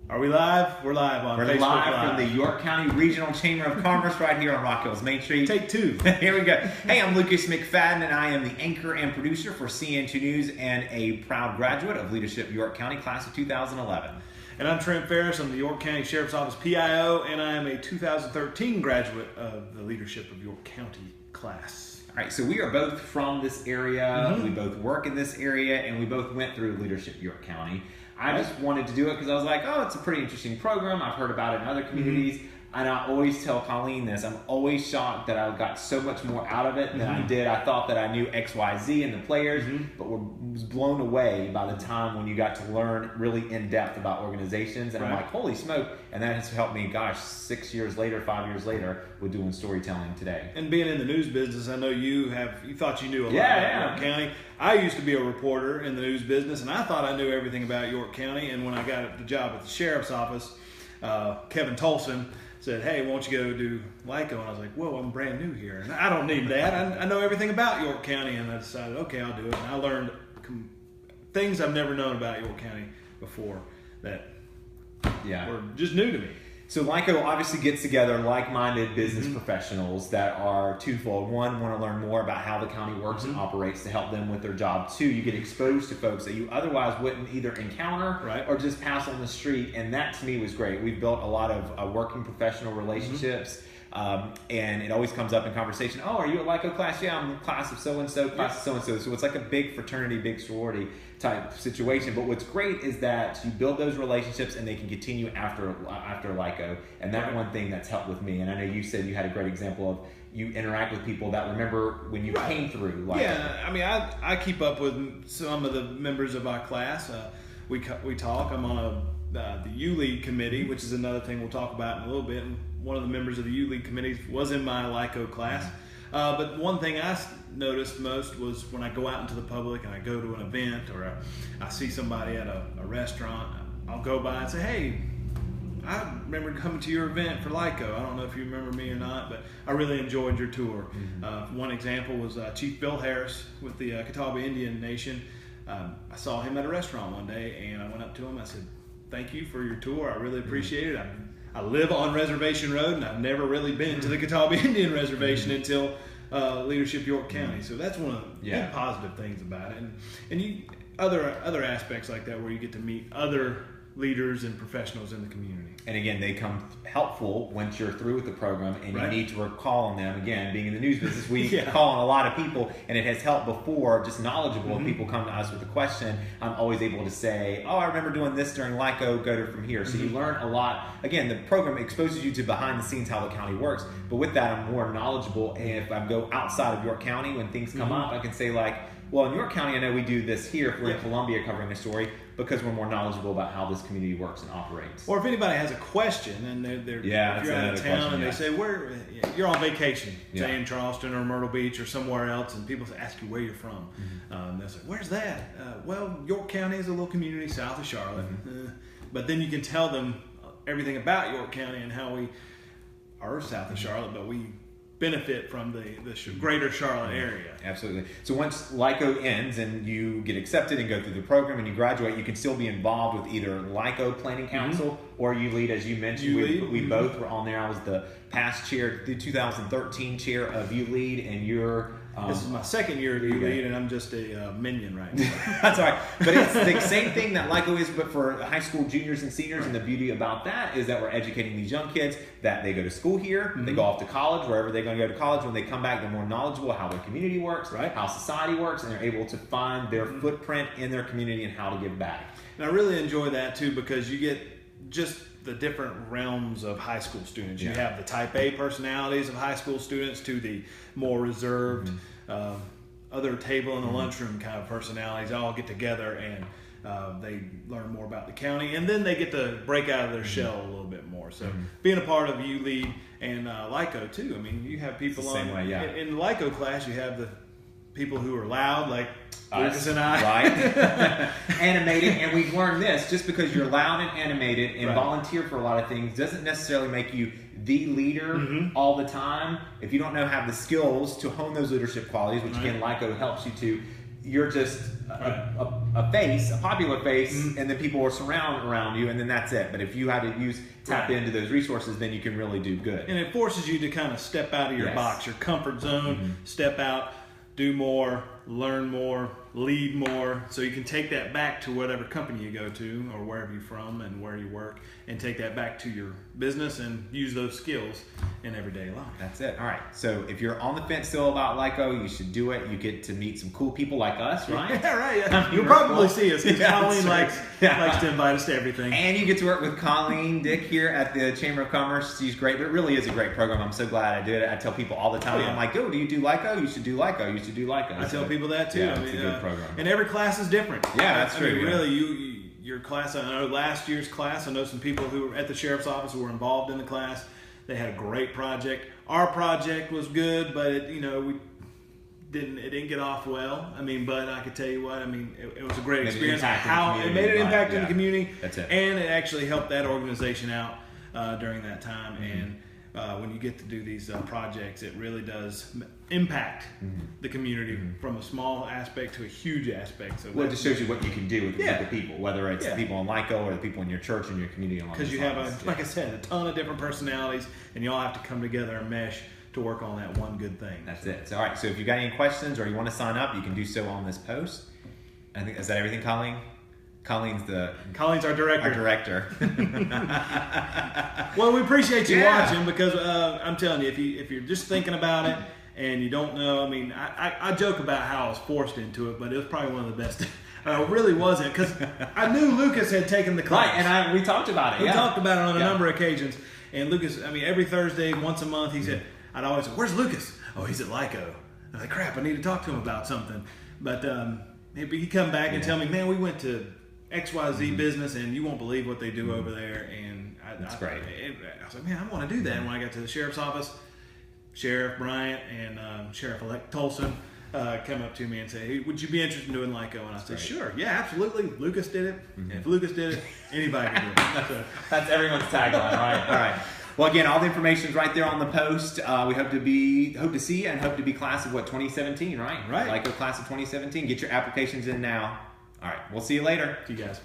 Are we live? We're live on Facebook We're live Live. from the York County Regional Chamber of Commerce right here on Rock Hills Main Street. Take two. Here we go. Hey, I'm Lucas McFadden, and I am the anchor and producer for CN2 News and a proud graduate of Leadership York County, class of 2011. And I'm Trent Faris. I'm the York County Sheriff's Office PIO, and I am a 2013 graduate of the Leadership of York County class. All right, so we are both from this area. We both work in this area, and we both went through Leadership York County. I just wanted to do it because I was like, oh, it's a pretty interesting program. I've heard about it in other communities. And I always tell Colleen this. I'm always shocked that I got so much more out of it than I did. I thought that I knew X, Y, Z and the players, but was blown away by the time when you got to learn really in depth about organizations. And I'm like, holy smoke. And that has helped me, gosh, 6 years later, 5 years later, with doing storytelling today. And being in the news business, I know you thought you knew a lot about York County. I used to be a reporter in the news business, and I thought I knew everything about York County. And when I got the job at the Sheriff's Office, Kevin Tolson said, hey, won't you go do LYCO? And I was like, whoa, I'm brand new here. And I don't need that. I know everything about York County. And I decided, okay, I'll do it. And I learned things I've never known about York County before that were just new to me. So LYCO obviously gets together like-minded business professionals that are twofold. One, want to learn more about how the county works and operates to help them with their job. Two, you get exposed to folks that you otherwise wouldn't either encounter or just pass on the street. And that to me was great. We've built a lot of working professional relationships. And it always comes up in conversation. Oh, are you a LYCO class? Yeah, I'm in class of so-and-so, class of so-and-so. So it's like a big fraternity, big sorority type situation. But what's great is that you build those relationships and they can continue after LYCO. And that's one thing that's helped with me. And I know you said you had a great example of you interact with people that remember when you came through LYCO. Yeah, I mean, I keep up with some of the members of our class. We talk. I'm on the U-Lead committee, which is another thing we'll talk about in a little bit. And one of the members of the U-Lead committee was in my LYCO class. But one thing I noticed most was when I go out into the public and I go to an event or I see somebody at a restaurant, I'll go by and say, hey, I remember coming to your event for LYCO. I don't know if you remember me or not, but I really enjoyed your tour. One example was Chief Bill Harris with the Catawba Indian Nation. I saw him at a restaurant one day and I went up to him. I said, thank you for your tour. I really appreciate it. I live on Reservation Road, and I've never really been to the Catawba Indian Reservation until Leadership York County. So that's one of the big positive things about it. And you other aspects like that where you get to meet other leaders and professionals in the community. And again, they come helpful once you're through with the program and you need to recall on them. Again, being in the news business, we call on a lot of people, and it has helped before, just knowledgeable. If people come to us with a question, I'm always able to say, oh, I remember doing this during LYCO, go to from here. So you learn a lot. Again, the program exposes you to behind the scenes how the county works, but with that, I'm more knowledgeable. And if I go outside of York County, when things come up, I can say like, well, in York County, I know we do this here if we're in Columbia covering a story because we're more knowledgeable about how this community works and operates. Or if anybody has a question and they're if you're out of town and they say, where you're on vacation, say in Charleston or Myrtle Beach or somewhere else, and people ask you where you're from. They'll say, where's that? Well, York County is a little community south of Charlotte. But then you can tell them everything about York County and how we are south of Charlotte, but we benefit from the greater Charlotte area. Absolutely. So once LYCO ends and you get accepted and go through the program and you graduate, you can still be involved with either LYCO Planning Council or U-Lead, as you mentioned. We both were on there. I was the past chair, the 2013 chair of U-Lead, and you're... this is my second year at U-Lead, and I'm just a minion right now. That's all right. But it's the same thing that LYCO is, but for high school juniors and seniors. And the beauty about that is that we're educating these young kids that they go to school here, they go off to college, wherever they're going to go to college. When they come back, they're more knowledgeable how their community works, how society works, and they're able to find their footprint in their community and how to give back. And I really enjoy that, too, because you get just the different realms of high school students. You have the type A personalities of high school students to the more reserved, other table in the lunchroom kind of personalities all get together and they learn more about the county, and then they get to break out of their shell a little bit more. So being a part of U-Lead and LYCO too, I mean, you have people in the LYCO class, you have the people who are loud, like Lucas and I. Right. Animated. And we've learned this, just because you're loud and animated and volunteer for a lot of things doesn't necessarily make you the leader all the time. If you don't have the skills to hone those leadership qualities, which again, LYCO helps you to, you're just a face, a popular face, and then people will surround around you, and then that's it. But if you had to tap into those resources, then you can really do good. And it forces you to kind of step out of your box, your comfort zone, step out, do more, learn more, lead more, so you can take that back to whatever company you go to or wherever you're from and where you work, and take that back to your business and use those skills in everyday life. That's it. All right. So if you're on the fence still about LYCO, you should do it. You get to meet some cool people like us, right? Yeah, right. Yeah. You'll probably see us because Colleen likes to invite us to everything. And you get to work with Colleen Dick here at the Chamber of Commerce. She's great, but it really is a great program. I'm so glad I did it. I tell people all the time, I'm like, oh, do you do LYCO? You should do LYCO. You should do LYCO. I tell people that too. Yeah, it's a good program. And every class is different. Yeah, that's true. Really, your class, I know last year's class, I know some people who were at the sheriff's office who were involved in the class. They had a great project. Our project was good, but it didn't get off well. I mean, but I could tell you what, it was a great experience. It made an impact in the community. That's it. And it actually helped that organization out during that time. And when you get to do these projects, it really does impact the community from a small aspect to a huge aspect. So it just shows you what you can do with the people, whether it's the people in LYCO or the people in your church and your community. Because you have, like I said, a ton of different personalities, and you all have to come together and mesh to work on that one good thing. That's it. So, all right. So if you got any questions or you want to sign up, you can do so on this post. I think, is that everything, Colleen? Colleen's our director. Our director. Well, we appreciate you watching, because I'm telling you, if you're just thinking about it and you don't know, I joke about how I was forced into it, but it was probably one of the best. It really wasn't, because I knew Lucas had taken the class. Right, and we talked about it. We talked about it on a number of occasions. And Lucas, every Thursday, once a month, he said, I'd always say, "Where's Lucas?" "Oh, he's at LYCO." I'm like, "Crap, I need to talk to him about something." But he'd come back and tell me, "Man, we went to XYZ business, and you won't believe what they do over there." And that's great. I was like, "Man, I want to do that." And when I got to the sheriff's office, Sheriff Bryant and Sheriff-elect Tolson come up to me and say, "Hey, would you be interested in doing LYCO?" And I said, "Sure, yeah, absolutely. Lucas did it. And if Lucas did it, anybody can do it." So, that's everyone's tagline, right? All right. Well, again, all the information is right there on the post. We hope to see you and hope to be class of 2017, right? Right. LYCO class of 2017. Get your applications in now. All right. We'll see you later. See you guys.